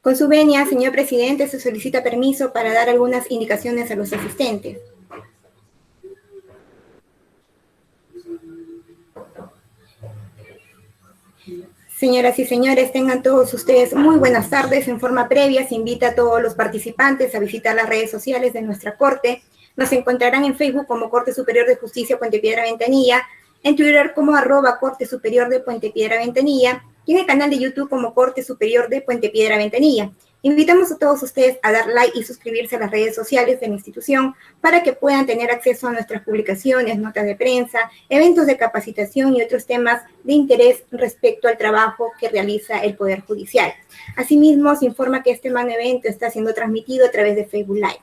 Con su venia, señor presidente, se solicita permiso para dar algunas indicaciones a los asistentes. Señoras y señores, tengan todos ustedes muy buenas tardes. En forma previa, se invita a todos los participantes a visitar las redes sociales de nuestra Corte. Nos encontrarán en Facebook como Corte Superior de Justicia Puente Piedra Ventanilla, en Twitter como @Corte Superior de Puente Piedra Ventanilla y en el canal de YouTube como Corte Superior de Puente Piedra Ventanilla. Invitamos a todos ustedes a dar like y suscribirse a las redes sociales de la institución para que puedan tener acceso a nuestras publicaciones, notas de prensa, eventos de capacitación y otros temas de interés respecto al trabajo que realiza el Poder Judicial. Asimismo, se informa que este magno evento está siendo transmitido a través de Facebook Live.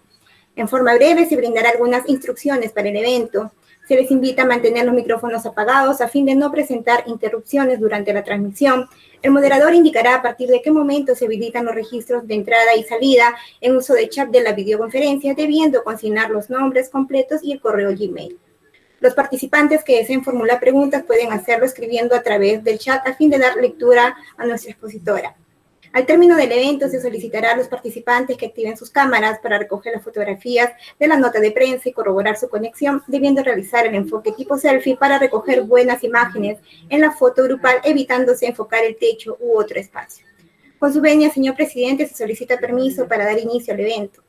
En forma breve se brindará algunas instrucciones para el evento. Se les invita a mantener los micrófonos apagados a fin de no presentar interrupciones durante la transmisión. El moderador indicará a partir de qué momento se habilitan los registros de entrada y salida en uso de chat de la videoconferencia, debiendo consignar los nombres completos y el correo Gmail. Los participantes que deseen formular preguntas pueden hacerlo escribiendo a través del chat a fin de dar lectura a nuestra expositora. Al término del evento se solicitará a los participantes que activen sus cámaras para recoger las fotografías de la nota de prensa y corroborar su conexión, debiendo realizar el enfoque tipo selfie para recoger buenas imágenes en la foto grupal, evitándose enfocar el techo u otro espacio. Con su venia, señor presidente, se solicita permiso para dar inicio al evento.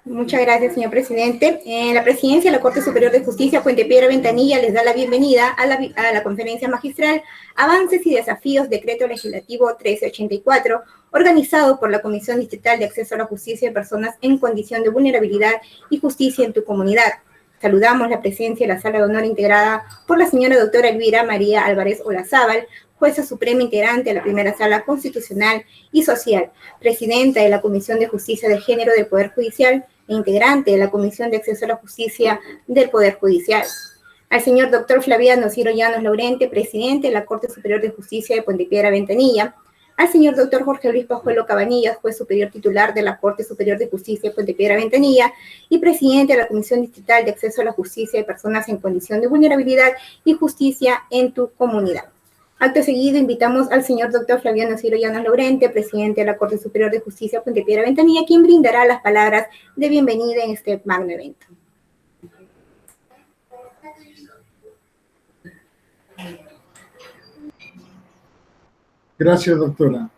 Muchas gracias, señor presidente. La presidencia de la Corte Superior de Justicia Puente Piedra Ventanilla les da la bienvenida a la conferencia magistral Avances y Desafíos Decreto Legislativo 1384, organizado por la Comisión Distrital de Acceso a la Justicia de Personas en Condición de Vulnerabilidad y Justicia en tu Comunidad. Saludamos la presencia de la Sala de Honor integrada por la señora doctora Elvira María Álvarez Olazábal, jueza suprema integrante de la Primera Sala Constitucional y Social, presidenta de la Comisión de Justicia de Género del Poder Judicial e integrante de la Comisión de Acceso a la Justicia del Poder Judicial. Al señor doctor Flaviano Ciro Llanos Laurente, presidente de la Corte Superior de Justicia de Puente Piedra Ventanilla. Al señor doctor Jorge Luis Pajuelo Cabanillas, juez superior titular de la Corte Superior de Justicia de Puente Piedra Ventanilla y presidente de la Comisión Distrital de Acceso a la Justicia de Personas en Condición de Vulnerabilidad y Justicia en tu Comunidad. Acto seguido, invitamos al señor doctor Flaviano Ciro Llanos Laurente, presidente de la Corte Superior de Justicia Puente Piedra Ventanilla, quien brindará las palabras de bienvenida en este magno evento. Gracias, doctora.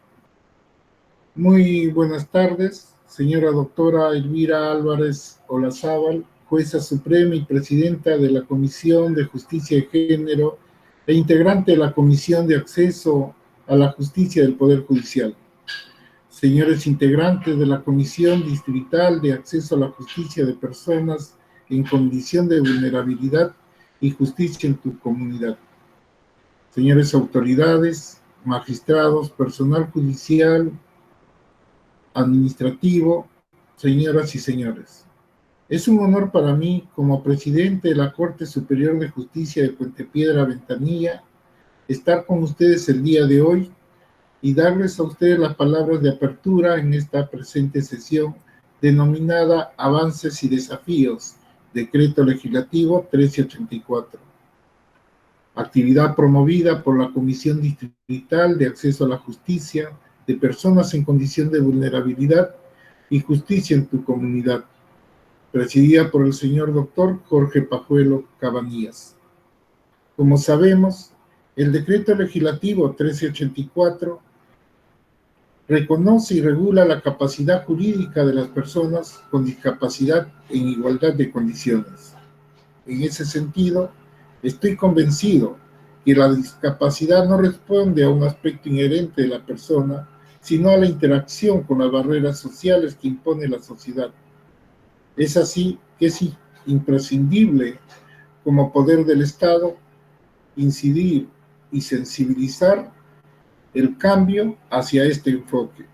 Muy buenas tardes, señora doctora Elvira Álvarez Olazábal, jueza suprema y presidenta de la Comisión de Justicia de Género e integrante de la Comisión de Acceso a la Justicia del Poder Judicial. Señores integrantes de la Comisión Distrital de Acceso a la Justicia de Personas en Condición de Vulnerabilidad y Justicia en tu Comunidad. Señores autoridades, magistrados, personal judicial, administrativo, señoras y señores. Es un honor para mí, como presidente de la Corte Superior de Justicia de Puente Piedra Ventanilla, estar con ustedes el día de hoy y darles a ustedes las palabras de apertura en esta presente sesión denominada Avances y Desafíos, Decreto Legislativo 1384. Actividad promovida por la Comisión Distrital de Acceso a la Justicia de Personas en Condición de Vulnerabilidad y Justicia en tu Comunidad, presidida por el señor doctor Jorge Pajuelo Cabanillas. Como sabemos, el Decreto Legislativo 1384 reconoce y regula la capacidad jurídica de las personas con discapacidad en igualdad de condiciones. En ese sentido, estoy convencido que la discapacidad no responde a un aspecto inherente de la persona, sino a la interacción con las barreras sociales que impone la sociedad. Es así que es imprescindible, como poder del Estado, incidir y sensibilizar el cambio hacia este enfoque,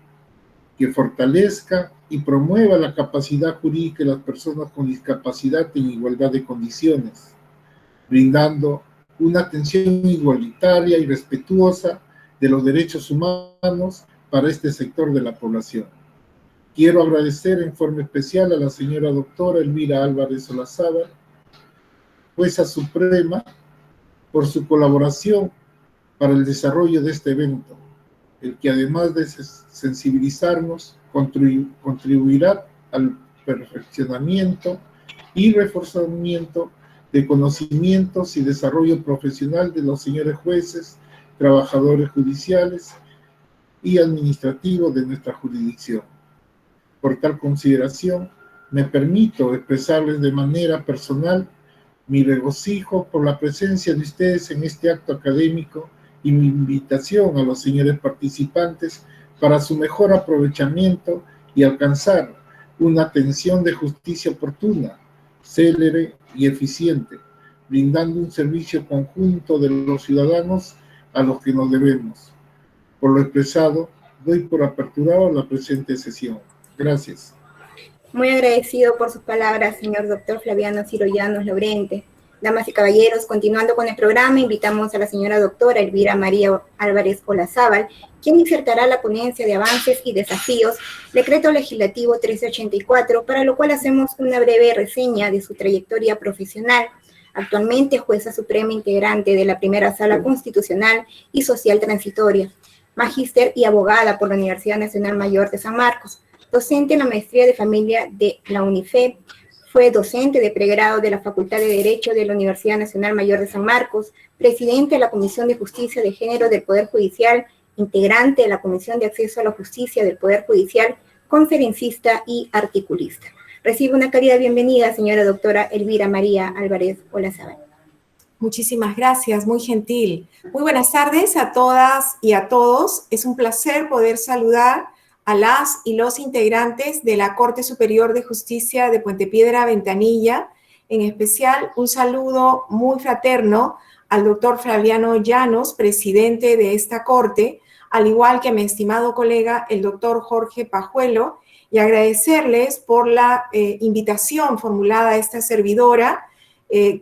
que fortalezca y promueva la capacidad jurídica de las personas con discapacidad en igualdad de condiciones, brindando una atención igualitaria y respetuosa de los derechos humanos para este sector de la población. Quiero agradecer en forma especial a la señora doctora Elvira Álvarez Olazábal, jueza suprema, por su colaboración para el desarrollo de este evento, el que además de sensibilizarnos, contribuirá al perfeccionamiento y reforzamiento de conocimientos y desarrollo profesional de los señores jueces, trabajadores judiciales y administrativos de nuestra jurisdicción. Por tal consideración, me permito expresarles de manera personal mi regocijo por la presencia de ustedes en este acto académico y mi invitación a los señores participantes para su mejor aprovechamiento y alcanzar una atención de justicia oportuna, célere y eficiente, brindando un servicio conjunto de los ciudadanos a los que nos debemos. Por lo expresado, doy por aperturado la presente sesión. Gracias. Muy agradecido por sus palabras, señor doctor Flaviano Ciro Llanos Lorente. Damas y caballeros, continuando con el programa, invitamos a la señora doctora Elvira María Álvarez Olazábal, quien insertará la ponencia de avances y desafíos, decreto legislativo 1384, para lo cual hacemos una breve reseña de su trayectoria profesional. Actualmente jueza suprema integrante de la Primera Sala Constitucional y Social Transitoria, magíster y abogada por la Universidad Nacional Mayor de San Marcos, docente en la Maestría de Familia de la UNIFE. Fue docente de pregrado de la Facultad de Derecho de la Universidad Nacional Mayor de San Marcos, presidente de la Comisión de Justicia de Género del Poder Judicial, integrante de la Comisión de Acceso a la Justicia del Poder Judicial, conferencista y articulista. Recibe una cálida bienvenida, señora doctora Elvira María Álvarez Olazábal. Muchísimas gracias, muy gentil. Muy buenas tardes a todas y a todos. Es un placer poder saludar a las y los integrantes de la Corte Superior de Justicia de Puente Piedra Ventanilla. En especial, un saludo muy fraterno al doctor Flaviano Llanos, presidente de esta Corte, al igual que a mi estimado colega, el doctor Jorge Pajuelo, y agradecerles por la invitación formulada a esta servidora,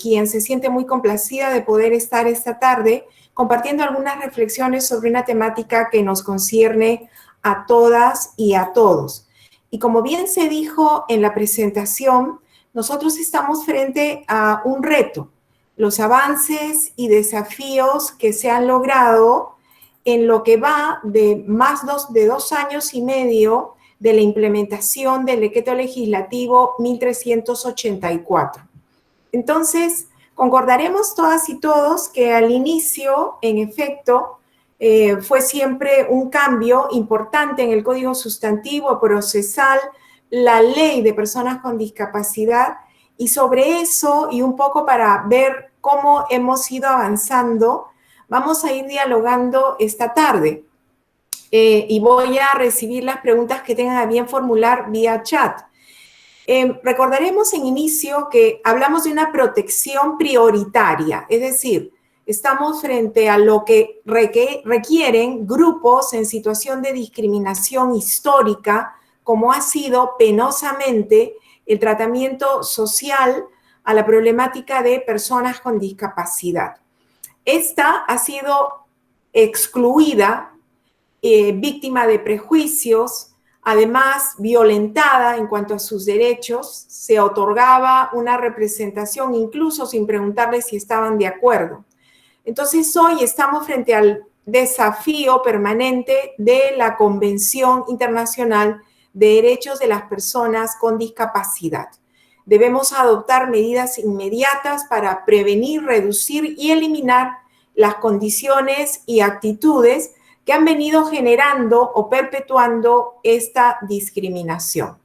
quien se siente muy complacida de poder estar esta tarde compartiendo algunas reflexiones sobre una temática que nos concierne a todas y a todos. Y como bien se dijo en la presentación, nosotros estamos frente a un reto, los avances y desafíos que se han logrado en lo que va de de 2 años y medio de la implementación del decreto legislativo 1384. Entonces, concordaremos todas y todos que al inicio, en efecto, fue siempre un cambio importante en el Código Sustantivo Procesal, la Ley de Personas con Discapacidad, y sobre eso, y un poco para ver cómo hemos ido avanzando, vamos a ir dialogando esta tarde. Y voy a recibir las preguntas que tengan a bien formular vía chat. Recordaremos en inicio que hablamos de una protección prioritaria, es decir, estamos frente a lo que requieren grupos en situación de discriminación histórica, como ha sido penosamente el tratamiento social a la problemática de personas con discapacidad. Esta ha sido excluida, víctima de prejuicios, además violentada en cuanto a sus derechos, se otorgaba una representación incluso sin preguntarles si estaban de acuerdo. Entonces hoy estamos frente al desafío permanente de la Convención Internacional de Derechos de las Personas con Discapacidad. Debemos adoptar medidas inmediatas para prevenir, reducir y eliminar las condiciones y actitudes que han venido generando o perpetuando esta discriminación.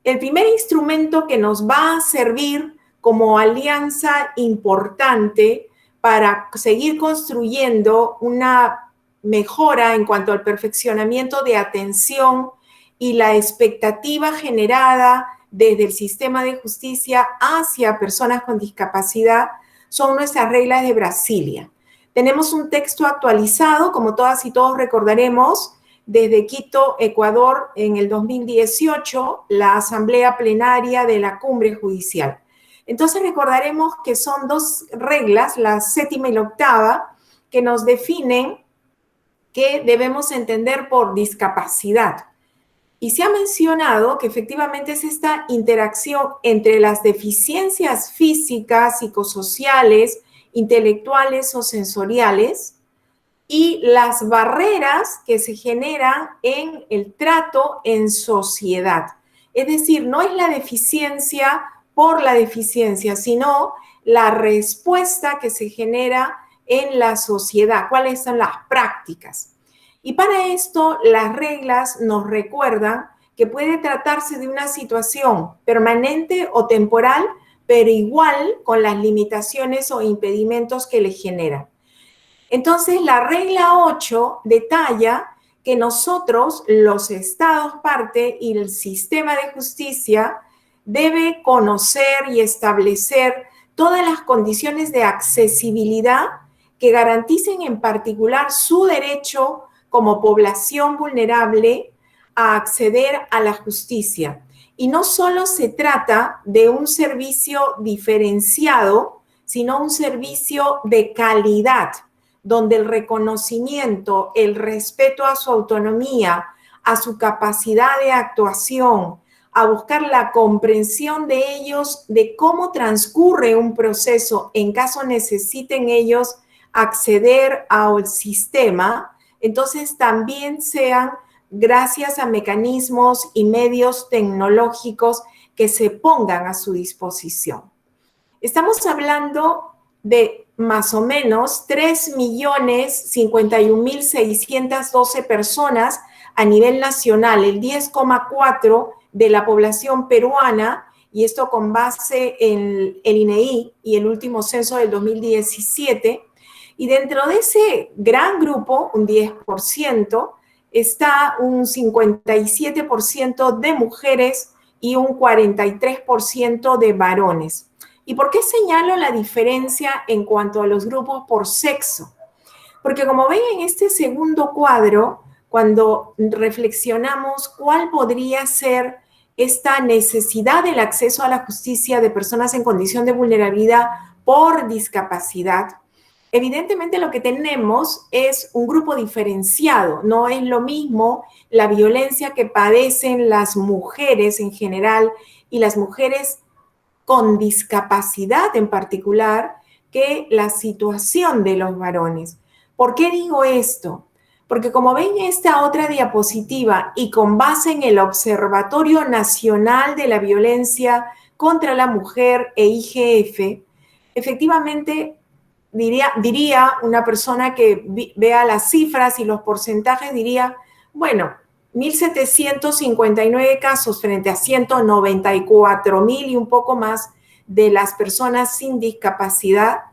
El primer instrumento que nos va a servir como alianza importante para seguir construyendo una mejora en cuanto al perfeccionamiento de atención y la expectativa generada desde el sistema de justicia hacia personas con discapacidad son nuestras reglas de Brasilia. Tenemos un texto actualizado, como todas y todos recordaremos, desde Quito, Ecuador, en el 2018, la Asamblea Plenaria de la Cumbre Judicial. Entonces recordaremos que son 2 reglas, la 7ª y la 8ª, que nos definen qué debemos entender por discapacidad. Y se ha mencionado que efectivamente es esta interacción entre las deficiencias físicas, psicosociales, intelectuales o sensoriales y las barreras que se generan en el trato en sociedad. Es decir, no es la deficiencia por la deficiencia, sino la respuesta que se genera en la sociedad, cuáles son las prácticas. Y para esto, las reglas nos recuerdan que puede tratarse de una situación permanente o temporal, pero igual con las limitaciones o impedimentos que le generan. Entonces, la regla 8 detalla que nosotros, los estados parte y el sistema de justicia, debe conocer y establecer todas las condiciones de accesibilidad que garanticen en particular su derecho como población vulnerable a acceder a la justicia. Y no solo se trata de un servicio diferenciado, sino un servicio de calidad, donde el reconocimiento, el respeto a su autonomía, a su capacidad de actuación, a buscar la comprensión de ellos, de cómo transcurre un proceso en caso necesiten ellos acceder al sistema, entonces también sean gracias a mecanismos y medios tecnológicos que se pongan a su disposición. Estamos hablando de más o menos 3.051.612 personas a nivel nacional, el 10,4% de la población peruana, y esto con base en el INEI y el último censo del 2017. Y dentro de ese gran grupo, un 10%, está un 57% de mujeres y un 43% de varones. ¿Y por qué señalo la diferencia en cuanto a los grupos por sexo? Porque como ven en este segundo cuadro, cuando reflexionamos cuál podría ser esta necesidad del acceso a la justicia de personas en condición de vulnerabilidad por discapacidad, evidentemente lo que tenemos es un grupo diferenciado. No es lo mismo la violencia que padecen las mujeres en general y las mujeres con discapacidad en particular que la situación de los varones. ¿Por qué digo esto? Porque como ven en esta otra diapositiva y con base en el Observatorio Nacional de la Violencia contra la Mujer e IGF, efectivamente diría una persona que vea las cifras y los porcentajes, diría, bueno, 1.759 casos frente a 194.000 y un poco más de las personas sin discapacidad,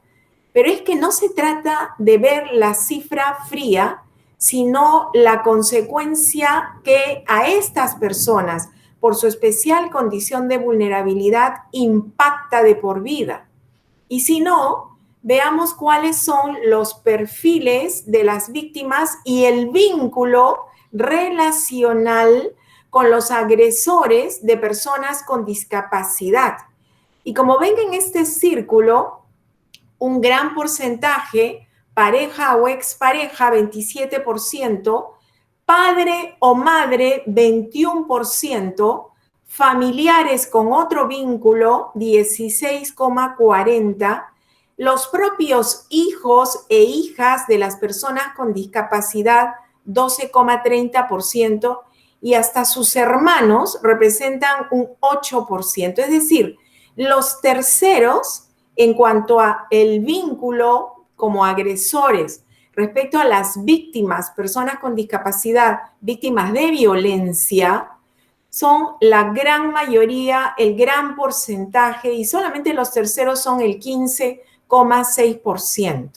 pero es que no se trata de ver la cifra fría, sino la consecuencia que a estas personas, por su especial condición de vulnerabilidad, impacta de por vida. Y si no, veamos cuáles son los perfiles de las víctimas y el vínculo relacional con los agresores de personas con discapacidad. Y como ven en este círculo, un gran porcentaje, pareja o expareja, 27%, padre o madre, 21%, familiares con otro vínculo, 16,40%, los propios hijos e hijas de las personas con discapacidad, 12,30%, y hasta sus hermanos representan un 8%. Es decir, los terceros, en cuanto a el vínculo como agresores respecto a las víctimas, personas con discapacidad, víctimas de violencia, son la gran mayoría, el gran porcentaje, y solamente los terceros son el 15,6%.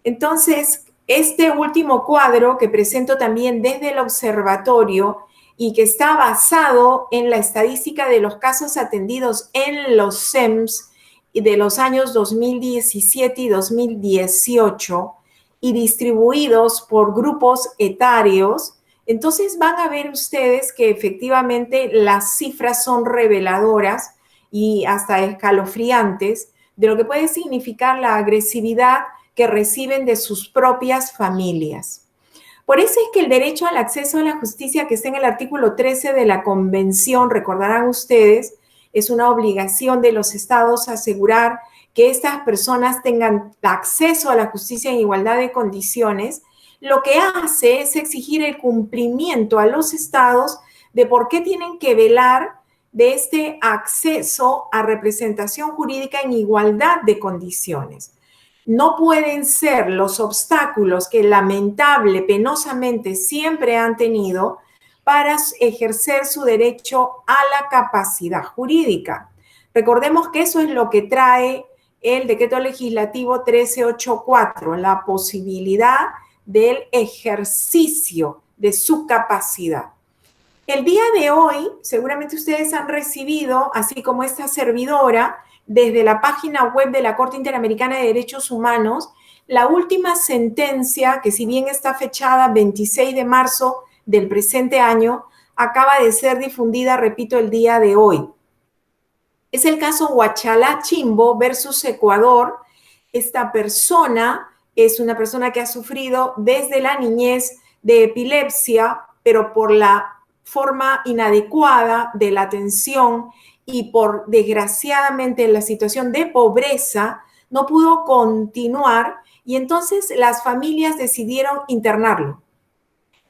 Entonces, este último cuadro que presento también desde el observatorio y que está basado en la estadística de los casos atendidos en los SEMS de los años 2017 y 2018 y distribuidos por grupos etarios, entonces van a ver ustedes que efectivamente las cifras son reveladoras y hasta escalofriantes de lo que puede significar la agresividad que reciben de sus propias familias. Por eso es que el derecho al acceso a la justicia que está en el artículo 13 de la Convención, recordarán ustedes, es una obligación de los estados asegurar que estas personas tengan acceso a la justicia en igualdad de condiciones, lo que hace es exigir el cumplimiento a los estados de por qué tienen que velar de este acceso a representación jurídica en igualdad de condiciones. No pueden ser los obstáculos que lamentable, penosamente siempre han tenido para ejercer su derecho a la capacidad jurídica. Recordemos que eso es lo que trae el Decreto Legislativo 1384, la posibilidad del ejercicio de su capacidad. El día de hoy, seguramente ustedes han recibido, así como esta servidora, desde la página web de la Corte Interamericana de Derechos Humanos, la última sentencia, que si bien está fechada 26 de marzo del presente año, acaba de ser difundida, repito, el día de hoy. Es el caso Huachalá Chimbo versus Ecuador. Esta persona es una persona que ha sufrido desde la niñez de epilepsia, pero por la forma inadecuada de la atención y por, desgraciadamente, la situación de pobreza, no pudo continuar y entonces las familias decidieron internarlo.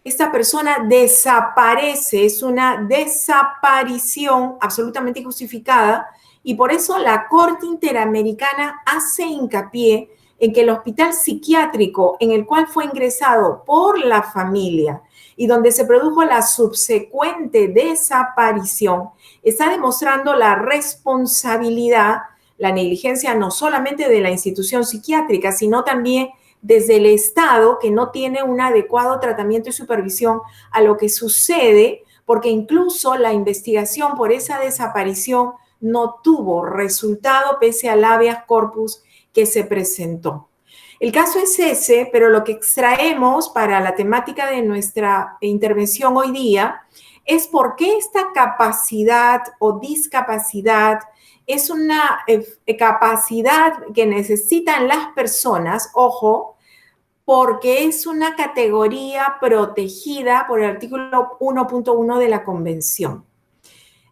Esta persona desaparece, es una desaparición absolutamente injustificada y por eso la Corte Interamericana hace hincapié en que el hospital psiquiátrico en el cual fue ingresado por la familia y donde se produjo la subsecuente desaparición, está demostrando la responsabilidad, la negligencia no solamente de la institución psiquiátrica, sino también desde el Estado, que no tiene un adecuado tratamiento y supervisión a lo que sucede, porque incluso la investigación por esa desaparición no tuvo resultado pese al habeas corpus que se presentó. El caso es ese, pero lo que extraemos para la temática de nuestra intervención hoy día es por qué esta capacidad o discapacidad es una capacidad que necesitan las personas, ojo, porque es una categoría protegida por el artículo 1.1 de la Convención.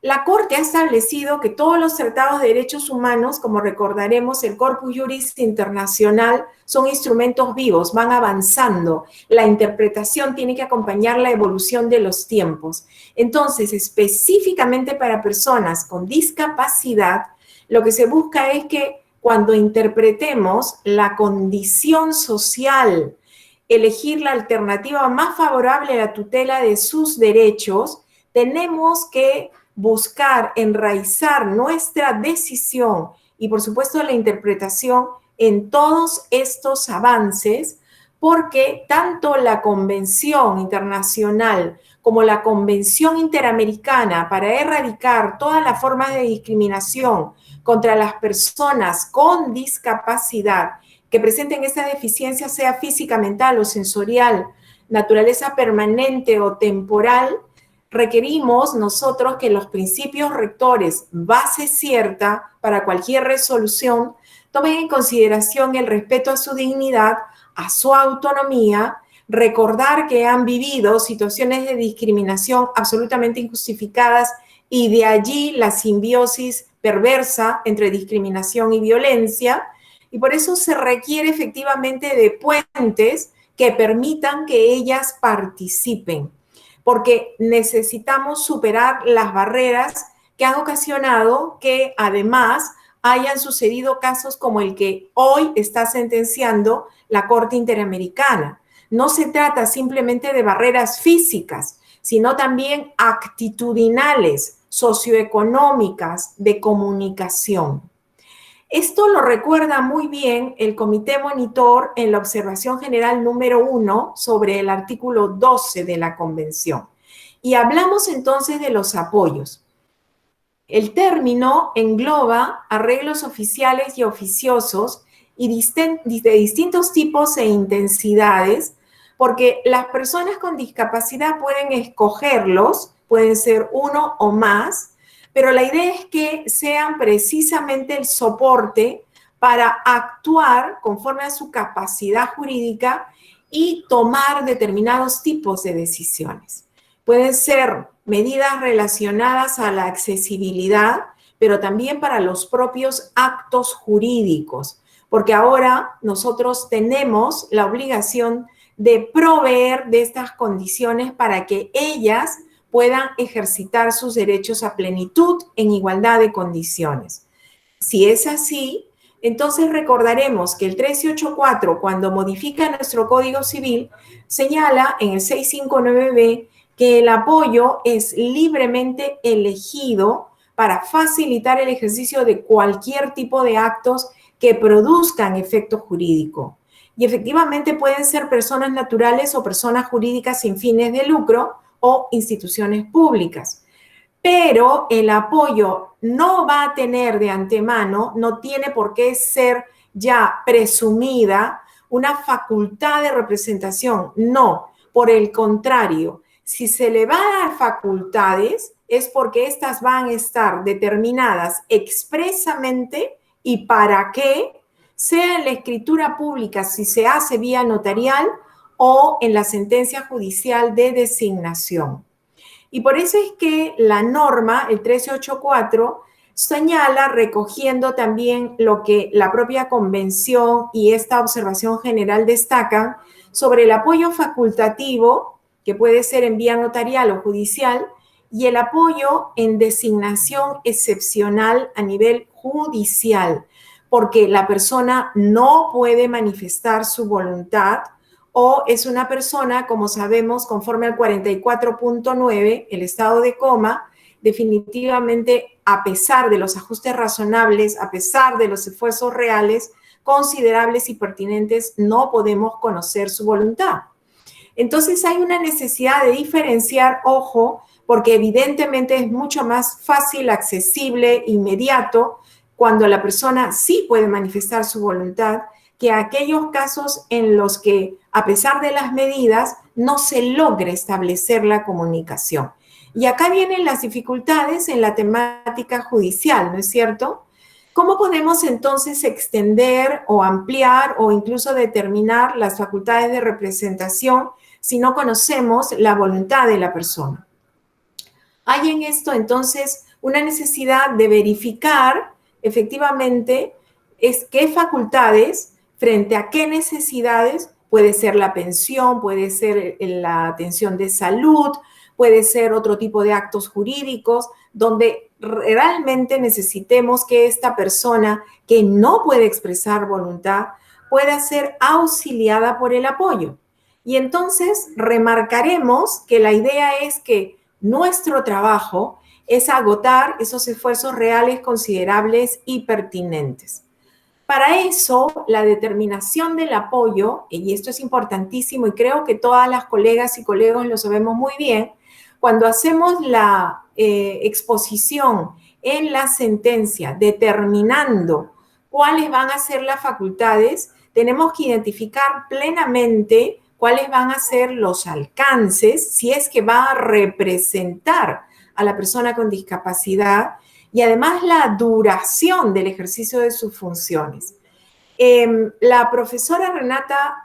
La Corte ha establecido que todos los tratados de derechos humanos, como recordaremos, el Corpus Juris Internacional, son instrumentos vivos, van avanzando. La interpretación tiene que acompañar la evolución de los tiempos. Entonces, específicamente para personas con discapacidad, lo que se busca es que cuando interpretemos la condición social, elegir la alternativa más favorable a la tutela de sus derechos, tenemos que buscar enraizar nuestra decisión y, por supuesto, la interpretación en todos estos avances, porque tanto la Convención Internacional como la Convención Interamericana para erradicar todas las formas de discriminación contra las personas con discapacidad que presenten esta deficiencia, sea física, mental o sensorial, naturaleza permanente o temporal, requerimos nosotros que los principios rectores, base cierta para cualquier resolución, tomen en consideración el respeto a su dignidad, a su autonomía, recordar que han vivido situaciones de discriminación absolutamente injustificadas y de allí la simbiosis perversa entre discriminación y violencia, y por eso se requiere efectivamente de puentes que permitan que ellas participen, porque necesitamos superar las barreras que han ocasionado que además hayan sucedido casos como el que hoy está sentenciando la Corte Interamericana. No se trata simplemente de barreras físicas, sino también actitudinales, socioeconómicas, de comunicación. Esto lo recuerda muy bien el Comité Monitor en la observación general número 1 sobre el artículo 12 de la Convención. Y hablamos entonces de los apoyos. El término engloba arreglos oficiales y oficiosos y de distintos tipos e intensidades, porque las personas con discapacidad pueden escogerlos, pueden ser uno o más, pero la idea es que sean precisamente el soporte para actuar conforme a su capacidad jurídica y tomar determinados tipos de decisiones. Pueden ser medidas relacionadas a la accesibilidad, pero también para los propios actos jurídicos, porque ahora nosotros tenemos la obligación de proveer de estas condiciones para que ellas puedan ejercitar sus derechos a plenitud en igualdad de condiciones. Si es así, entonces recordaremos que el 1384, cuando modifica nuestro Código Civil, señala en el 659b que el apoyo es libremente elegido para facilitar el ejercicio de cualquier tipo de actos que produzcan efecto jurídico. Y efectivamente pueden ser personas naturales o personas jurídicas sin fines de lucro o instituciones públicas. Pero el apoyo no va a tener de antemano, no tiene por qué ser ya presumida una facultad de representación. No, por el contrario, si se le va a dar facultades es porque estas van a estar determinadas expresamente y para qué, sea en la escritura pública si se hace vía notarial o en la sentencia judicial de designación. Y por eso es que la norma, el 1384, señala, recogiendo también lo que la propia convención y esta observación general destacan sobre el apoyo facultativo, que puede ser en vía notarial o judicial, y el apoyo en designación excepcional a nivel judicial, porque la persona no puede manifestar su voluntad o es una persona, como sabemos, conforme al 44.9, el estado de coma, definitivamente, a pesar de los ajustes razonables, a pesar de los esfuerzos reales, considerables y pertinentes, no podemos conocer su voluntad. Entonces hay una necesidad de diferenciar, ojo, porque evidentemente es mucho más fácil, accesible, inmediato, cuando la persona sí puede manifestar su voluntad, que aquellos casos en los que, a pesar de las medidas, no se logre establecer la comunicación. Y acá vienen las dificultades en la temática judicial, ¿no es cierto? ¿Cómo podemos entonces extender o ampliar o incluso determinar las facultades de representación si no conocemos la voluntad de la persona? Hay en esto entonces una necesidad de verificar efectivamente qué facultades frente a qué necesidades, puede ser la pensión, puede ser la atención de salud, puede ser otro tipo de actos jurídicos, donde realmente necesitemos que esta persona que no puede expresar voluntad pueda ser auxiliada por el apoyo. Y entonces remarcaremos que la idea es que nuestro trabajo es agotar esos esfuerzos reales, considerables y pertinentes. Para eso, la determinación del apoyo, y esto es importantísimo y creo que todas las colegas y colegas lo sabemos muy bien, cuando hacemos la exposición en la sentencia determinando cuáles van a ser las facultades, tenemos que identificar plenamente cuáles van a ser los alcances, si es que va a representar a la persona con discapacidad, y además la duración del ejercicio de sus funciones. La profesora Renata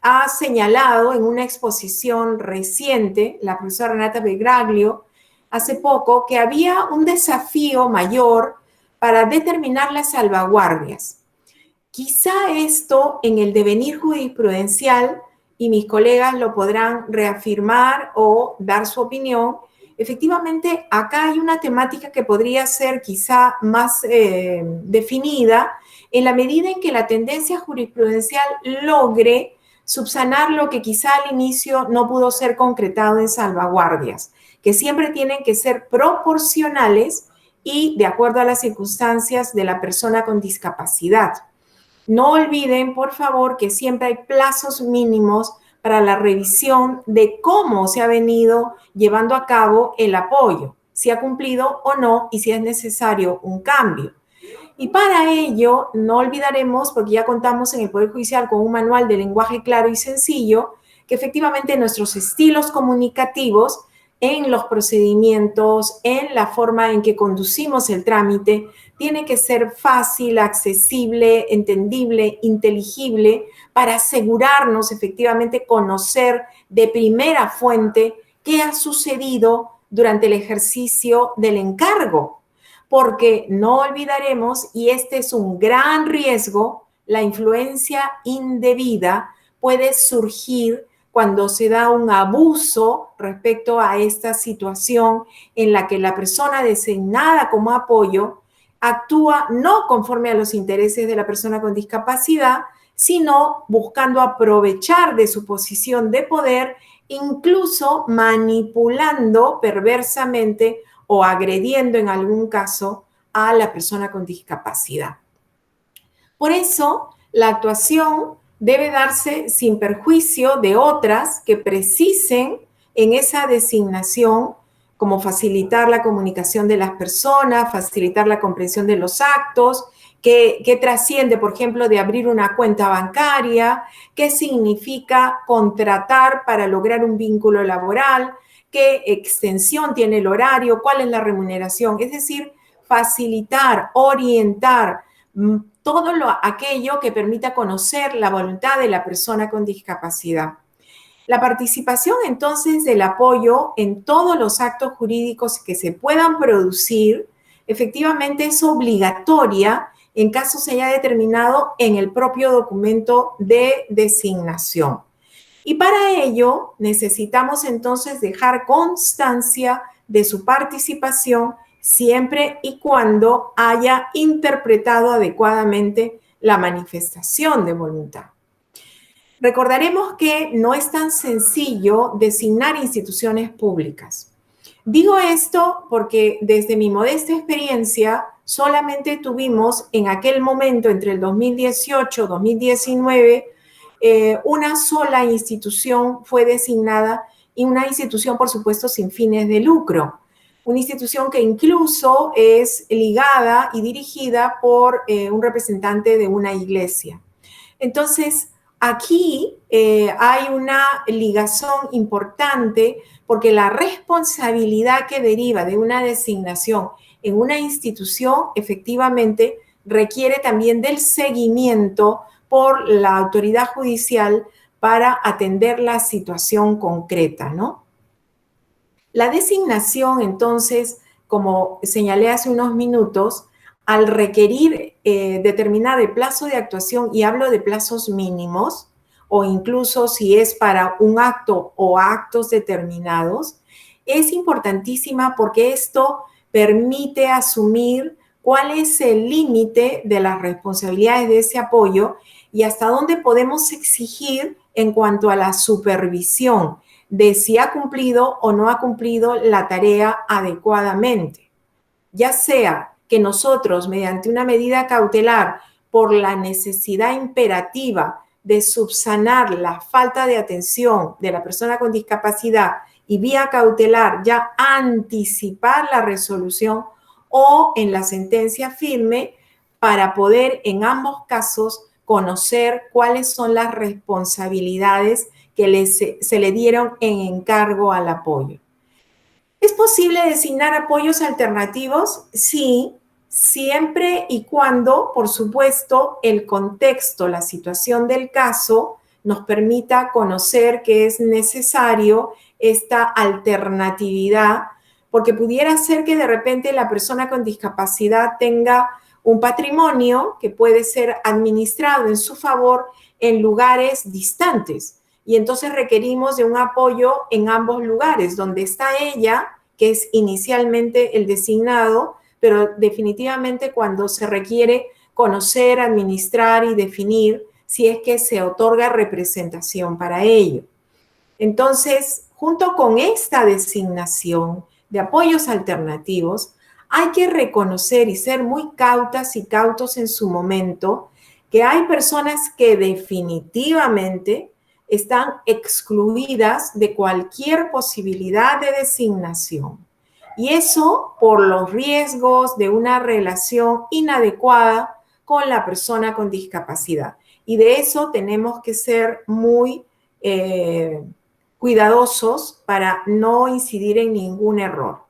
ha señalado en una exposición reciente, la profesora Renata Begraglio, hace poco, que había un desafío mayor para determinar las salvaguardias. Quizá esto en el devenir jurisprudencial, y mis colegas lo podrán reafirmar o dar su opinión, efectivamente, acá hay una temática que podría ser quizá más definida en la medida en que la tendencia jurisprudencial logre subsanar lo que quizá al inicio no pudo ser concretado en salvaguardias, que siempre tienen que ser proporcionales y de acuerdo a las circunstancias de la persona con discapacidad. No olviden, por favor, que siempre hay plazos mínimos para la revisión de cómo se ha venido llevando a cabo el apoyo, si ha cumplido o no y si es necesario un cambio. Y para ello, no olvidaremos, porque ya contamos en el Poder Judicial con un manual de lenguaje claro y sencillo, que efectivamente nuestros estilos comunicativos en los procedimientos, en la forma en que conducimos el trámite, tiene que ser fácil, accesible, entendible, inteligible, para asegurarnos efectivamente conocer de primera fuente qué ha sucedido durante el ejercicio del encargo. porque no olvidaremos, y este es un gran riesgo, la influencia indebida puede surgir cuando se da un abuso respecto a esta situación en la que la persona designada como apoyo actúa no conforme a los intereses de la persona con discapacidad, sino buscando aprovechar de su posición de poder, incluso manipulando perversamente o agrediendo en algún caso a la persona con discapacidad. Por eso, la actuación debe darse sin perjuicio de otras que precisen en esa designación, como facilitar la comunicación de las personas, facilitar la comprensión de los actos, que trasciende, por ejemplo, de abrir una cuenta bancaria, qué significa contratar para lograr un vínculo laboral, qué extensión tiene el horario, cuál es la remuneración, es decir, facilitar, orientar todo aquello que permita conocer la voluntad de la persona con discapacidad. La participación entonces del apoyo en todos los actos jurídicos que se puedan producir, efectivamente es obligatoria en caso se haya determinado en el propio documento de designación. Y para ello necesitamos entonces dejar constancia de su participación siempre y cuando haya interpretado adecuadamente la manifestación de voluntad. Recordaremos que no es tan sencillo designar instituciones públicas. Digo esto porque desde mi modesta experiencia solamente tuvimos en aquel momento, entre el 2018 y 2019, una sola institución fue designada y una institución, por supuesto, sin fines de lucro. Una institución que incluso es ligada y dirigida por un representante de una iglesia. Entonces, aquí hay una ligazón importante porque la responsabilidad que deriva de una designación en una institución efectivamente requiere también del seguimiento por la autoridad judicial para atender la situación concreta, ¿no? La designación, entonces, como señalé hace unos minutos, al requerir determinar el plazo de actuación, y hablo de plazos mínimos, o incluso si es para un acto o actos determinados, es importantísima porque esto permite asumir cuál es el límite de las responsabilidades de ese apoyo y hasta dónde podemos exigir en cuanto a la supervisión de si ha cumplido o no ha cumplido la tarea adecuadamente. Ya sea que nosotros, mediante una medida cautelar, por la necesidad imperativa de subsanar la falta de atención de la persona con discapacidad y vía cautelar ya anticipar la resolución, o en la sentencia firme para poder en ambos casos conocer cuáles son las responsabilidades que se le dieron en encargo al apoyo. ¿Es posible designar apoyos alternativos? Sí, siempre y cuando, por supuesto, el contexto, la situación del caso nos permita conocer que es necesario esta alternatividad, porque pudiera ser que de repente la persona con discapacidad tenga un patrimonio que puede ser administrado en su favor en lugares distantes. Y entonces requerimos de un apoyo en ambos lugares, donde está ella, que es inicialmente el designado, pero definitivamente cuando se requiere conocer, administrar y definir si es que se otorga representación para ello. Entonces, junto con esta designación de apoyos alternativos, hay que reconocer y ser muy cautas y cautos en su momento que hay personas que definitivamente están excluidas de cualquier posibilidad de designación. Y eso por los riesgos de una relación inadecuada con la persona con discapacidad. Y de eso tenemos que ser muy cuidadosos para no incidir en ningún error.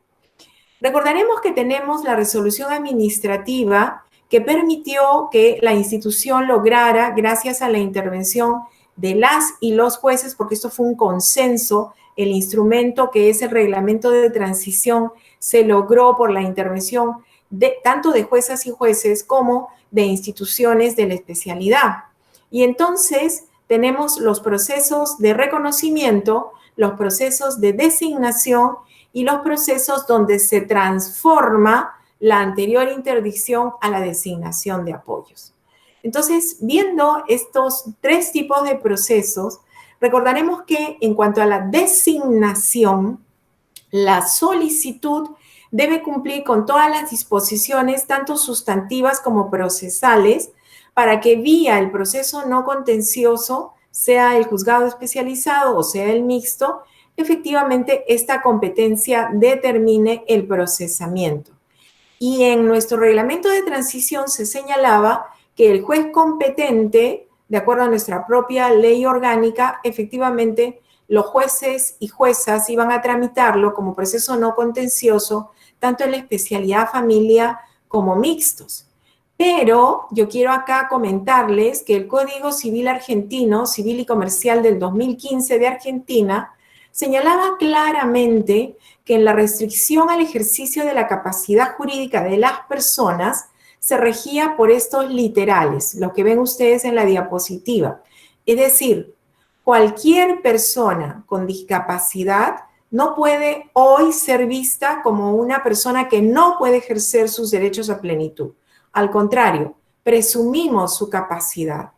Recordaremos que tenemos la resolución administrativa que permitió que la institución lograra, gracias a la intervención de las y los jueces, porque esto fue un consenso, el instrumento que es el reglamento de transición se logró por la intervención tanto de juezas y jueces como de instituciones de la especialidad. Y entonces tenemos los procesos de reconocimiento, los procesos de designación y los procesos donde se transforma la anterior interdicción a la designación de apoyos. Entonces, viendo estos tres tipos de procesos, recordaremos que en cuanto a la designación, la solicitud debe cumplir con todas las disposiciones, tanto sustantivas como procesales, para que vía el proceso no contencioso, sea el juzgado especializado o sea el mixto, efectivamente esta competencia determine el procesamiento. Y en nuestro reglamento de transición se señalaba que el juez competente, de acuerdo a nuestra propia ley orgánica, efectivamente los jueces y juezas iban a tramitarlo como proceso no contencioso, tanto en la especialidad familia como mixtos. Pero yo quiero acá comentarles que el Código Civil Argentino, Civil y Comercial del 2015 de Argentina, señalaba claramente que en la restricción al ejercicio de la capacidad jurídica de las personas se regía por estos literales, lo que ven ustedes en la diapositiva. Es decir, cualquier persona con discapacidad no puede hoy ser vista como una persona que no puede ejercer sus derechos a plenitud. Al contrario, presumimos su capacidad.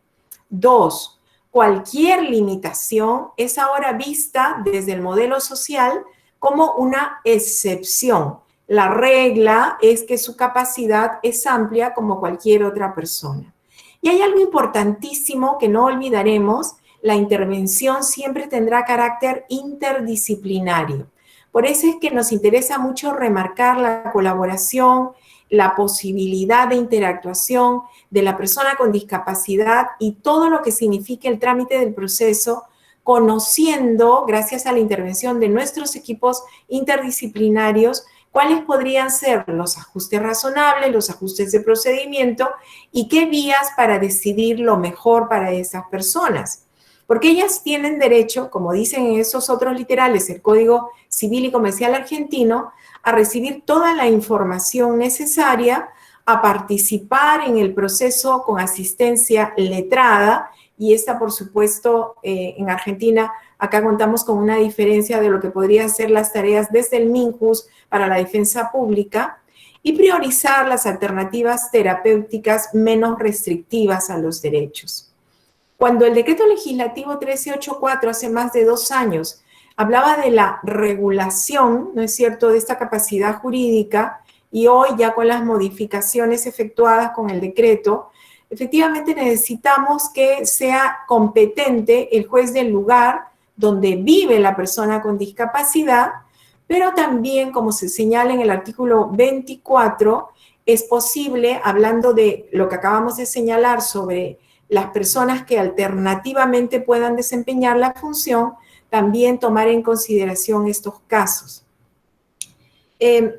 2, cualquier limitación es ahora vista desde el modelo social como una excepción. La regla es que su capacidad es amplia como cualquier otra persona. Y hay algo importantísimo que no olvidaremos: la intervención siempre tendrá carácter interdisciplinario. Por eso es que nos interesa mucho remarcar la colaboración, la posibilidad de interactuación de la persona con discapacidad y todo lo que significa el trámite del proceso, conociendo, gracias a la intervención de nuestros equipos interdisciplinarios, cuáles podrían ser los ajustes razonables, los ajustes de procedimiento y qué vías para decidir lo mejor para esas personas. Porque ellas tienen derecho, como dicen en esos otros literales, el Código Civil y Comercial Argentino, a recibir toda la información necesaria, a participar en el proceso con asistencia letrada, y esta, por supuesto, en Argentina, acá contamos con una diferencia de lo que podrían ser las tareas desde el MINJUS para la defensa pública, y priorizar las alternativas terapéuticas menos restrictivas a los derechos. Cuando el decreto legislativo 1384 hace más de 2 años hablaba de la regulación, ¿no es cierto?, de esta capacidad jurídica, y hoy ya con las modificaciones efectuadas con el decreto, efectivamente necesitamos que sea competente el juez del lugar donde vive la persona con discapacidad, pero también, como se señala en el artículo 24, es posible, hablando de lo que acabamos de señalar sobre las personas que alternativamente puedan desempeñar la función, también tomar en consideración estos casos.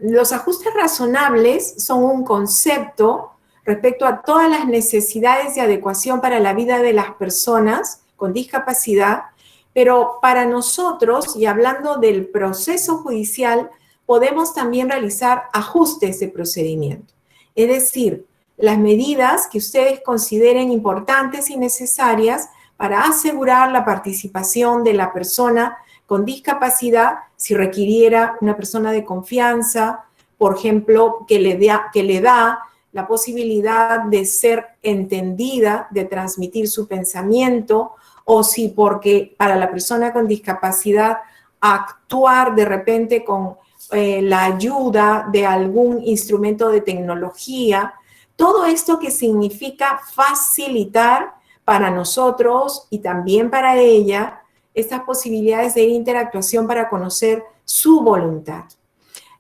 Los ajustes razonables son un concepto respecto a todas las necesidades de adecuación para la vida de las personas con discapacidad, pero para nosotros, y hablando del proceso judicial, podemos también realizar ajustes de procedimiento. Es decir, las medidas que ustedes consideren importantes y necesarias para asegurar la participación de la persona con discapacidad, si requiriera una persona de confianza, por ejemplo, que le da la posibilidad de ser entendida, de transmitir su pensamiento, o si porque para la persona con discapacidad actuar de repente con la ayuda de algún instrumento de tecnología. Todo esto que significa facilitar para nosotros y también para ella estas posibilidades de interactuación para conocer su voluntad.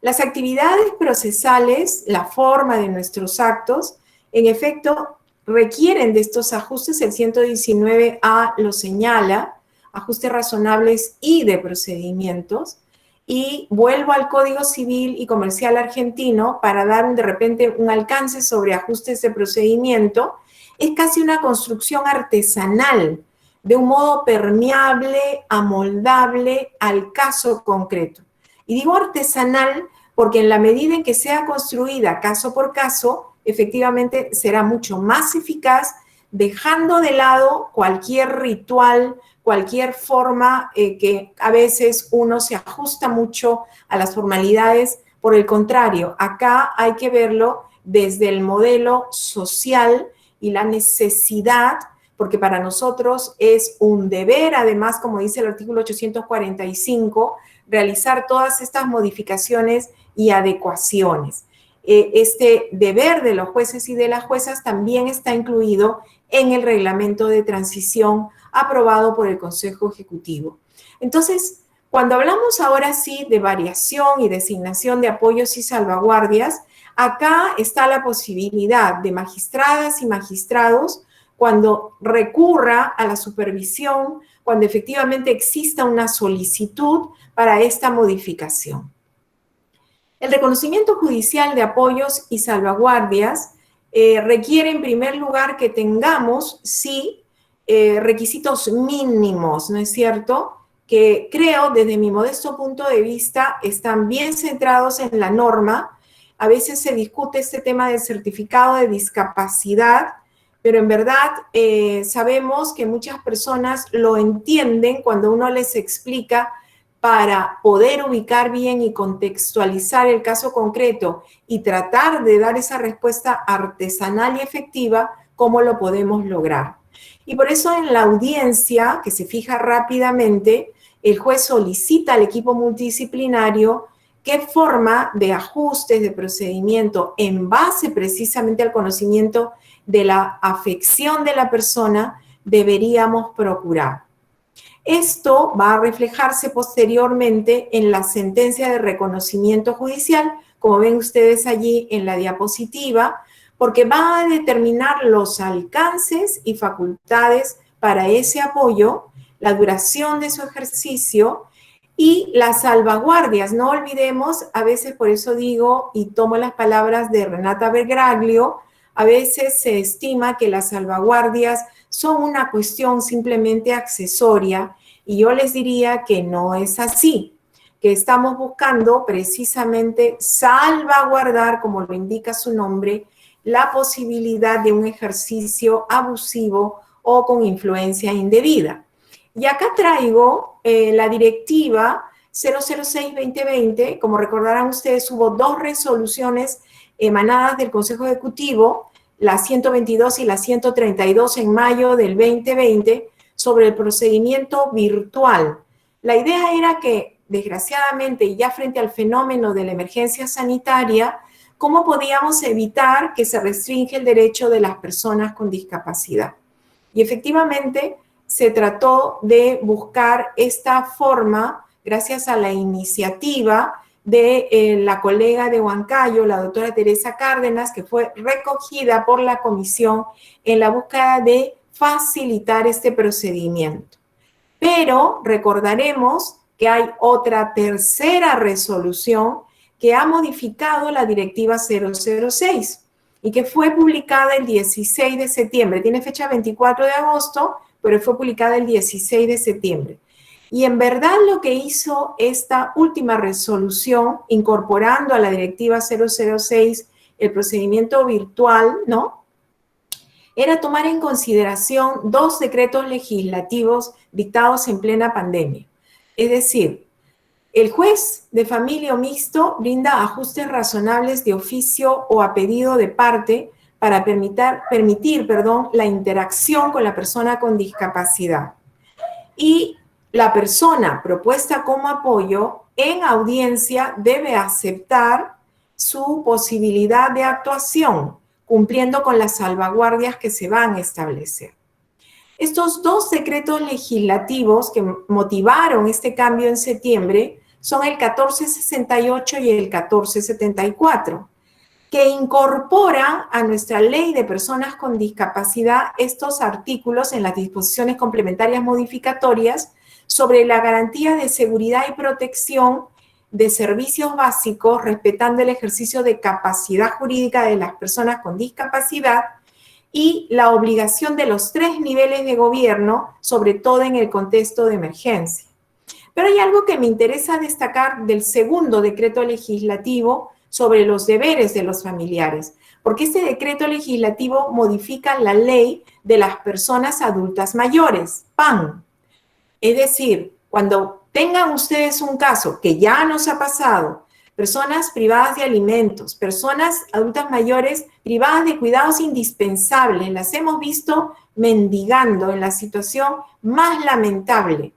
Las actividades procesales, la forma de nuestros actos, en efecto, requieren de estos ajustes. El 119A lo señala, ajustes razonables y de procedimientos. Y vuelvo al Código Civil y Comercial Argentino para dar de repente un alcance sobre ajustes de procedimiento. Es casi una construcción artesanal, de un modo permeable, amoldable al caso concreto. Y digo artesanal porque en la medida en que sea construida caso por caso, efectivamente será mucho más eficaz, dejando de lado cualquier ritual, cualquier forma que a veces uno se ajusta mucho a las formalidades. Por el contrario, acá hay que verlo desde el modelo social y la necesidad, porque para nosotros es un deber, además, como dice el artículo 845, realizar todas estas modificaciones y adecuaciones. Este deber de los jueces y de las juezas también está incluido en el reglamento de transición aprobado por el Consejo Ejecutivo. Entonces, cuando hablamos ahora sí de variación y designación de apoyos y salvaguardias, acá está la posibilidad de magistradas y magistrados, cuando recurra a la supervisión, cuando efectivamente exista una solicitud para esta modificación. El reconocimiento judicial de apoyos y salvaguardias requiere en primer lugar que tengamos, sí, requisitos mínimos, ¿no es cierto?, que creo desde mi modesto punto de vista están bien centrados en la norma. A veces se discute este tema del certificado de discapacidad, pero en verdad sabemos que muchas personas lo entienden cuando uno les explica para poder ubicar bien y contextualizar el caso concreto y tratar de dar esa respuesta artesanal y efectiva, ¿cómo lo podemos lograr? Y por eso en la audiencia, que se fija rápidamente, el juez solicita al equipo multidisciplinario qué forma de ajustes de procedimiento en base precisamente al conocimiento de la afección de la persona deberíamos procurar. Esto va a reflejarse posteriormente en la sentencia de reconocimiento judicial, como ven ustedes allí en la diapositiva, porque va a determinar los alcances y facultades para ese apoyo, la duración de su ejercicio y las salvaguardias. No olvidemos, a veces por eso digo y tomo las palabras de Renata Bergraglio, a veces se estima que las salvaguardias son una cuestión simplemente accesoria y yo les diría que no es así, que estamos buscando precisamente salvaguardar, como lo indica su nombre, la posibilidad de un ejercicio abusivo o con influencia indebida. Y acá traigo la directiva 006-2020, como recordarán ustedes, hubo dos resoluciones emanadas del Consejo Ejecutivo, la 122 y la 132 en mayo del 2020, sobre el procedimiento virtual. La idea era que, desgraciadamente, ya frente al fenómeno de la emergencia sanitaria, ¿cómo podíamos evitar que se restringe el derecho de las personas con discapacidad? Y efectivamente se trató de buscar esta forma, gracias a la iniciativa de la colega de Huancayo, la doctora Teresa Cárdenas, que fue recogida por la comisión en la búsqueda de facilitar este procedimiento. Pero recordaremos que hay otra tercera resolución que ha modificado la directiva 006 y que fue publicada el 16 de septiembre. Tiene fecha 24 de agosto, pero fue publicada el 16 de septiembre. Y en verdad lo que hizo esta última resolución, incorporando a la directiva 006 el procedimiento virtual, ¿no?, era tomar en consideración dos decretos legislativos dictados en plena pandemia. Es decir, el juez de familia o mixto brinda ajustes razonables de oficio o a pedido de parte para permitir la interacción con la persona con discapacidad. Y la persona propuesta como apoyo en audiencia debe aceptar su posibilidad de actuación, cumpliendo con las salvaguardias que se van a establecer. Estos dos decretos legislativos que motivaron este cambio en septiembre son el 1468 y el 1474, que incorporan a nuestra ley de personas con discapacidad estos artículos en las disposiciones complementarias modificatorias sobre la garantía de seguridad y protección de servicios básicos, respetando el ejercicio de capacidad jurídica de las personas con discapacidad y la obligación de los 3 niveles de gobierno, sobre todo en el contexto de emergencia. Pero hay algo que me interesa destacar del segundo decreto legislativo sobre los deberes de los familiares, porque este decreto legislativo modifica la ley de las personas adultas mayores, PAM. Es decir, cuando tengan ustedes un caso que ya nos ha pasado, personas privadas de alimentos, personas adultas mayores privadas de cuidados indispensables, las hemos visto mendigando en la situación más lamentable.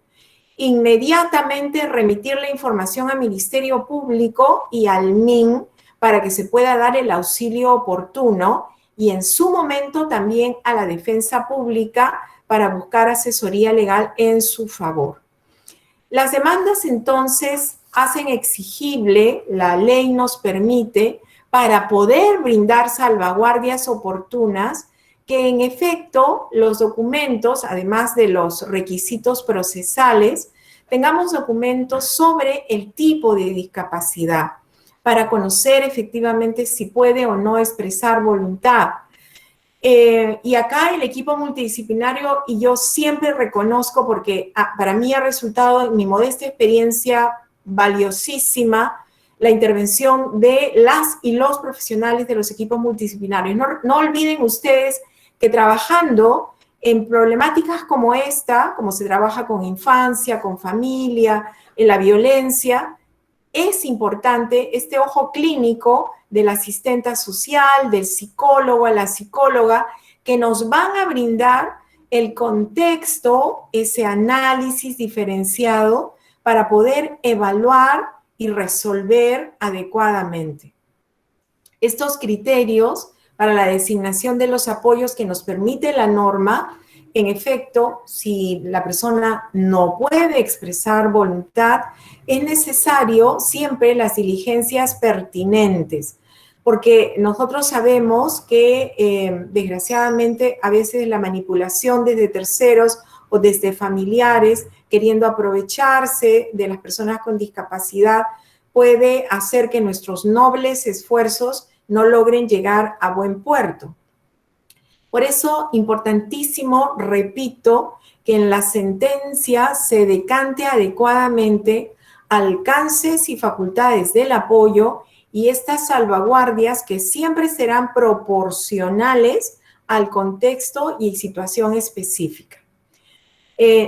Inmediatamente remitir la información al Ministerio Público y al MIN para que se pueda dar el auxilio oportuno y en su momento también a la defensa pública para buscar asesoría legal en su favor. Las demandas entonces hacen exigible, la ley nos permite, para poder brindar salvaguardias oportunas, que en efecto los documentos, además de los requisitos procesales, tengamos documentos sobre el tipo de discapacidad para conocer efectivamente si puede o no expresar voluntad. Y acá el equipo multidisciplinario, y yo siempre reconozco, porque para mí ha resultado en mi modesta experiencia valiosísima, la intervención de las y los profesionales de los equipos multidisciplinarios. No olviden ustedes que trabajando en problemáticas como esta, como se trabaja con infancia, con familia, en la violencia, es importante este ojo clínico del asistente social, del psicólogo, a la psicóloga, que nos van a brindar el contexto, ese análisis diferenciado para poder evaluar y resolver adecuadamente. Estos criterios para la designación de los apoyos que nos permite la norma, en efecto, si la persona no puede expresar voluntad, es necesario siempre las diligencias pertinentes, porque nosotros sabemos que desgraciadamente a veces la manipulación desde terceros o desde familiares queriendo aprovecharse de las personas con discapacidad puede hacer que nuestros nobles esfuerzos no logren llegar a buen puerto. Por eso, importantísimo, repito, que en la sentencia se decante adecuadamente alcances y facultades del apoyo y estas salvaguardias que siempre serán proporcionales al contexto y situación específica.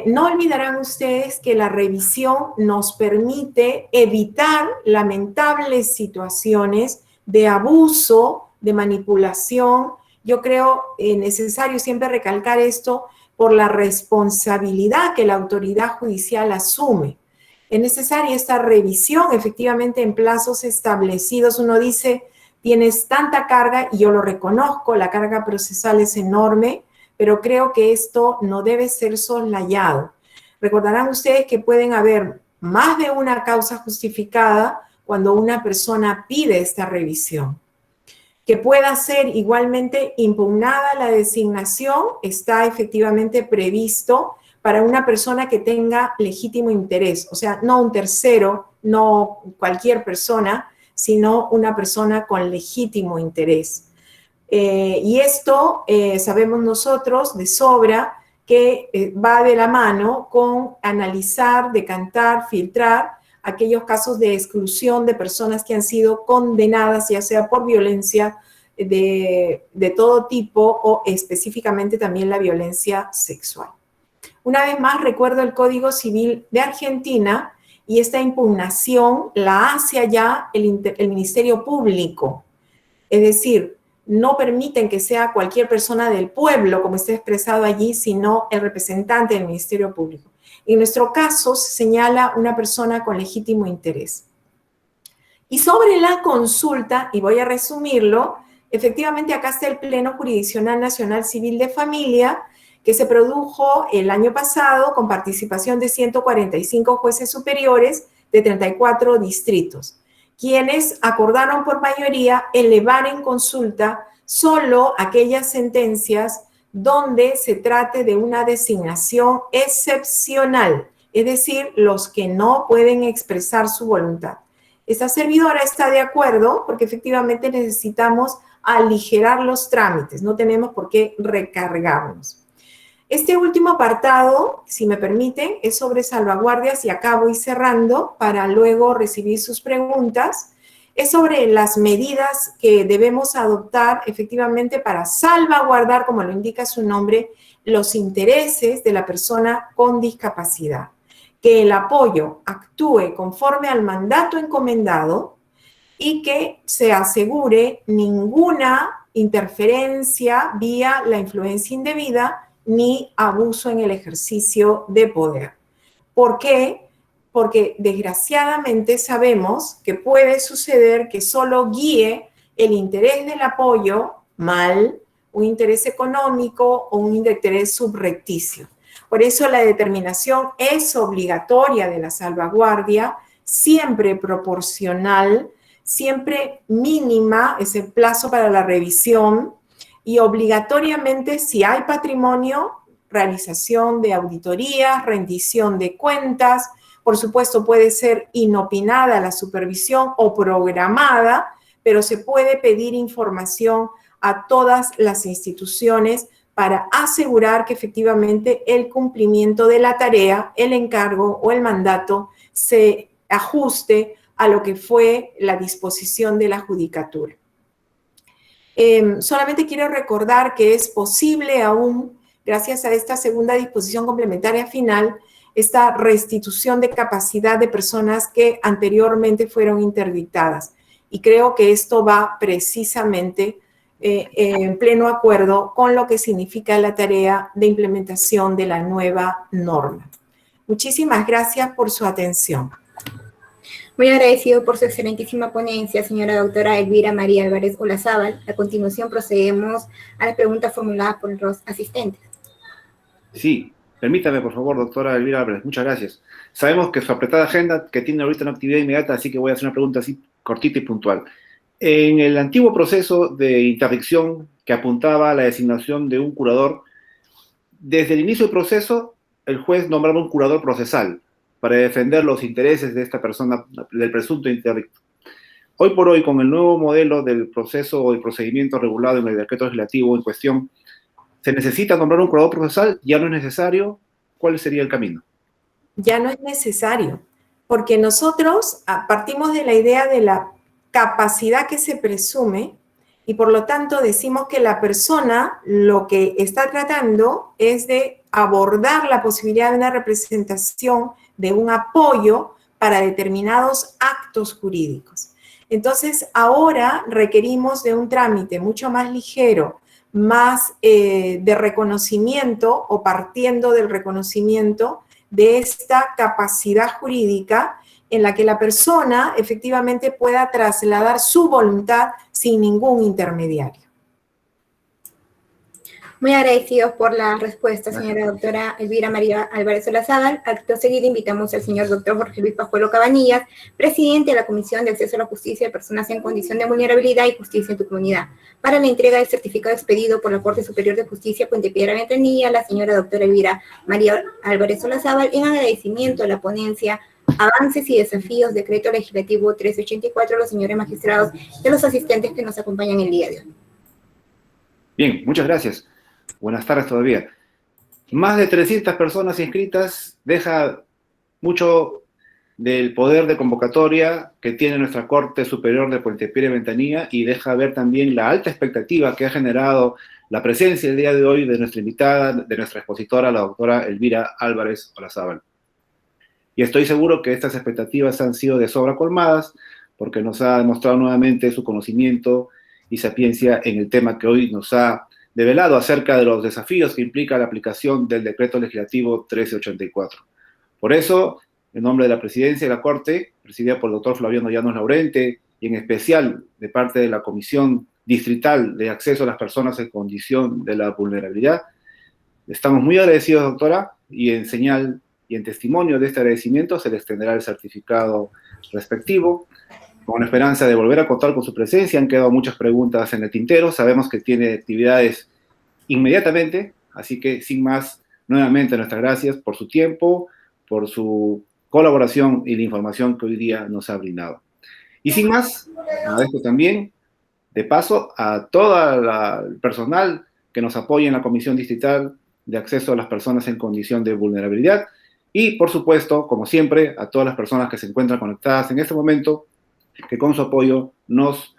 No olvidarán ustedes que la revisión nos permite evitar lamentables situaciones de abuso, de manipulación. Yo creo necesario siempre recalcar esto por la responsabilidad que la autoridad judicial asume. Es necesaria esta revisión, efectivamente, en plazos establecidos. Uno dice, tienes tanta carga, y yo lo reconozco, la carga procesal es enorme, pero creo que esto no debe ser soslayado. Recordarán ustedes que pueden haber más de una causa justificada cuando una persona pide esta revisión. Que pueda ser igualmente impugnada la designación, está efectivamente previsto para una persona que tenga legítimo interés, o sea, no un tercero, no cualquier persona, sino una persona con legítimo interés. Y esto sabemos nosotros de sobra que va de la mano con analizar, decantar, filtrar aquellos casos de exclusión de personas que han sido condenadas, ya sea por violencia de todo tipo o específicamente también la violencia sexual. Una vez más, recuerdo el Código Civil de Argentina y esta impugnación la hace allá el Ministerio Público. Es decir, no permiten que sea cualquier persona del pueblo, como está expresado allí, sino el representante del Ministerio Público. En nuestro caso, se señala una persona con legítimo interés. Y sobre la consulta, y voy a resumirlo, efectivamente acá está el Pleno Jurisdiccional Nacional Civil de Familia, que se produjo el año pasado con participación de 145 jueces superiores de 34 distritos, quienes acordaron por mayoría elevar en consulta solo aquellas sentencias donde se trate de una designación excepcional, es decir, los que no pueden expresar su voluntad. Esta servidora está de acuerdo porque efectivamente necesitamos aligerar los trámites, no tenemos por qué recargarnos. Este último apartado, si me permiten, es sobre salvaguardias y acá voy cerrando para luego recibir sus preguntas. Es sobre las medidas que debemos adoptar efectivamente para salvaguardar, como lo indica su nombre, los intereses de la persona con discapacidad. Que el apoyo actúe conforme al mandato encomendado y que se asegure ninguna interferencia vía la influencia indebida ni abuso en el ejercicio de poder. ¿Por qué? Porque desgraciadamente sabemos que puede suceder que solo guíe el interés del apoyo mal, un interés económico o un interés subrepticio. Por eso la determinación es obligatoria de la salvaguardia, siempre proporcional, siempre mínima, es el plazo para la revisión, y obligatoriamente, si hay patrimonio, realización de auditorías, rendición de cuentas. Por supuesto, puede ser inopinada la supervisión o programada, pero se puede pedir información a todas las instituciones para asegurar que efectivamente el cumplimiento de la tarea, el encargo o el mandato se ajuste a lo que fue la disposición de la judicatura. Solamente quiero recordar que es posible aún, gracias a esta segunda disposición complementaria final, esta restitución de capacidad de personas que anteriormente fueron interdictadas. Y creo que esto va precisamente en pleno acuerdo con lo que significa la tarea de implementación de la nueva norma. Muchísimas gracias por su atención. Muy agradecido por su excelentísima ponencia, señora doctora Elvira María Álvarez Olazábal. A continuación procedemos a las preguntas formuladas por los asistentes. Sí, permítame, por favor, doctora Elvira Álvarez. Muchas gracias. Sabemos que su apretada agenda, que tiene ahorita una actividad inmediata, así que voy a hacer una pregunta así cortita y puntual. En el antiguo proceso de interdicción que apuntaba a la designación de un curador, desde el inicio del proceso, el juez nombraba un curador procesal para defender los intereses de esta persona, del presunto interdicto. Hoy por hoy, con el nuevo modelo del proceso o el procedimiento regulado en el decreto legislativo en cuestión, ¿se necesita nombrar un curador procesal? ¿Ya no es necesario? ¿Cuál sería el camino? Ya no es necesario, porque nosotros partimos de la idea de la capacidad que se presume y por lo tanto decimos que la persona lo que está tratando es de abordar la posibilidad de una representación, de un apoyo para determinados actos jurídicos. Entonces, ahora requerimos de un trámite mucho más ligero, más de reconocimiento o partiendo del reconocimiento de esta capacidad jurídica en la que la persona efectivamente pueda trasladar su voluntad sin ningún intermediario. Muy agradecidos por la respuesta, señora doctora Elvira María Álvarez Olazábal. Acto seguido invitamos al señor doctor Jorge Luis Pajuelo Cabanillas, presidente de la Comisión de Acceso a la Justicia de Personas en Condición de Vulnerabilidad y Justicia en tu Comunidad, para la entrega del certificado expedido por la Corte Superior de Justicia Puente Piedra Ventanilla a la señora doctora Elvira María Álvarez Olazábal en agradecimiento a la ponencia Avances y Desafíos, Decreto Legislativo 1384, a los señores magistrados y a los asistentes que nos acompañan el día de hoy. Bien, muchas gracias. Buenas tardes todavía. Más de 300 personas inscritas deja mucho del poder de convocatoria que tiene nuestra Corte Superior de Puente Piedra y Ventanilla y deja ver también la alta expectativa que ha generado la presencia el día de hoy de nuestra invitada, de nuestra expositora, la doctora Elvira Álvarez Olazábal. Y estoy seguro que estas expectativas han sido de sobra colmadas porque nos ha demostrado nuevamente su conocimiento y sapiencia en el tema que hoy nos ha develado acerca de los desafíos que implica la aplicación del Decreto Legislativo 1384. Por eso, en nombre de la Presidencia de la Corte, presidida por el doctor Flaviano Llanos Laurente, y en especial de parte de la Comisión Distrital de Acceso a las Personas en Condición de la Vulnerabilidad, estamos muy agradecidos, doctora, y en señal y en testimonio de este agradecimiento se le extenderá el certificado respectivo, con la esperanza de volver a contar con su presencia. Han quedado muchas preguntas en el tintero, sabemos que tiene actividades inmediatamente, así que sin más, nuevamente nuestras gracias por su tiempo, por su colaboración y la información que hoy día nos ha brindado. Y sin más, agradezco también, de paso, a todo el personal que nos apoya en la Comisión Distrital de acceso a las personas en condición de vulnerabilidad. Y, por supuesto, como siempre, a todas las personas que se encuentran conectadas en este momento, que con su apoyo nos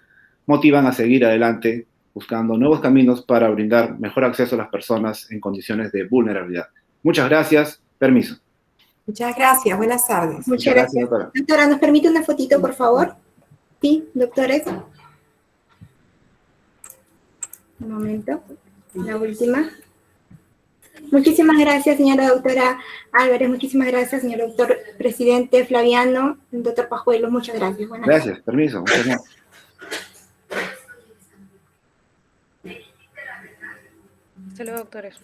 motivan a seguir adelante buscando nuevos caminos para brindar mejor acceso a las personas en condiciones de vulnerabilidad. Muchas gracias. Permiso. Muchas gracias. Buenas tardes. Muchas gracias. Doctora. Doctora, ¿nos permite una fotito, por favor? Sí, doctores. Un momento. La última. Muchísimas gracias, señora doctora Álvarez. Muchísimas gracias, señor doctor presidente Flaviano, doctor Pajuelo. Muchas gracias. Buenas tardes. Gracias. Permiso. Muchas gracias. Hasta luego, doctores.